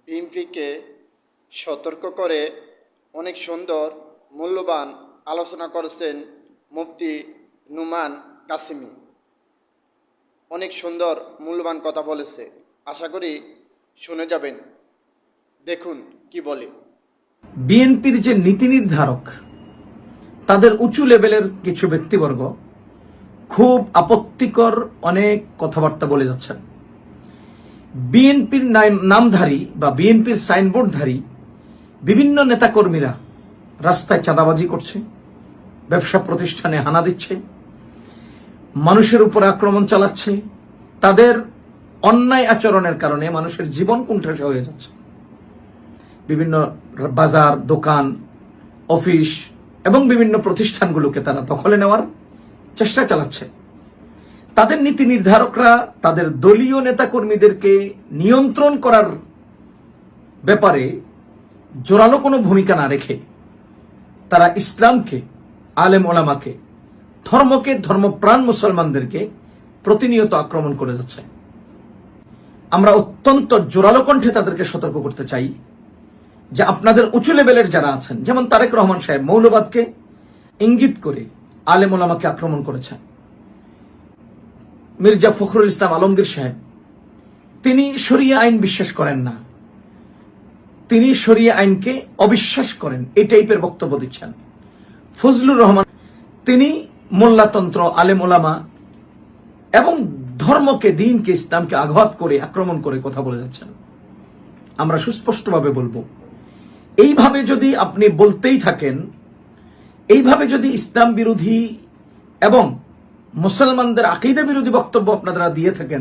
বিএনপিকে সতর্ক করে অনেক সুন্দর মূল্যবান আলোচনা করেছেন মুফতি নুমান কাসেমি। অনেক সুন্দর মূল্যবান কথা বলেছে, আশা করি শুনে যাবেন। দেখুন কি বলে। বিএনপির যে নীতি নির্ধারক, তাদের উঁচু লেভেলের কিছু ব্যক্তিবর্গ খুব আপত্তিকর অনেক কথাবার্তা বলে যাচ্ছেন। বিএনপির নামধারী বা বিএনপির সাইনবোর্ডধারী বিভিন্ন নেতাকর্মীরা রাস্তায় চাঁদাবাজি করছে, ব্যবসা প্রতিষ্ঠানে হানা দিচ্ছে, মানুষের উপর আক্রমণ চালাচ্ছে। তাদের অন্যায় আচরণের কারণে মানুষের জীবন কুণ্ঠাসা হয়ে যাচ্ছে। বিভিন্ন বাজার, দোকান, অফিস এবং বিভিন্ন প্রতিষ্ঠানগুলোকে তারা দখলে নেওয়ার চেষ্টা চালাচ্ছে। তাদের নীতি নির্ধারকরা তাদের দলীয় নেতাকর্মীদেরকে নিয়ন্ত্রণ করার ব্যাপারে জোরালো কোনো ভূমিকা না রেখে তারা ইসলামকে, আলেম ওলামাকে, ধর্মকে, ধর্মপ্রাণ মুসলমানদেরকে প্রতিনিয়ত আক্রমণ করে যাচ্ছে। আমরা অত্যন্ত জোরালো কণ্ঠে তাদেরকে সতর্ক করতে চাই যে আপনাদের উঁচু লেভেলের যারা আছেন, যেমন তারেক রহমান সাহেব মৌলবাদকে ইঙ্গিত করে আলেম ওলামাকে আক্রমণ করেছেন। মির্জা ফখরুল ইসলাম আলমগীর সাহেব, তিনি শরিয়া আইন বিশ্বাস করেন না, তিনি শরিয়া আইনকে অবিশ্বাস করেন, এই টাইপের বক্তব্য দিচ্ছেন। ফজলুর রহমান, তিনি মোল্লাতন্ত্র, আলেম ওলামা এবং ধর্মকে, দিনকে, ইসলামকে আঘাত করে, আক্রমণ করে কথা বলে যাচ্ছেন। আমরা সুস্পষ্টভাবে বলবো, এইভাবে যদি আপনি বলতেই থাকেন, এইভাবে যদি ইসলাম বিরোধী এবং মুসলমানদের আকীদা বিরোধী বক্তব্য আপনারা দিয়ে থাকেন,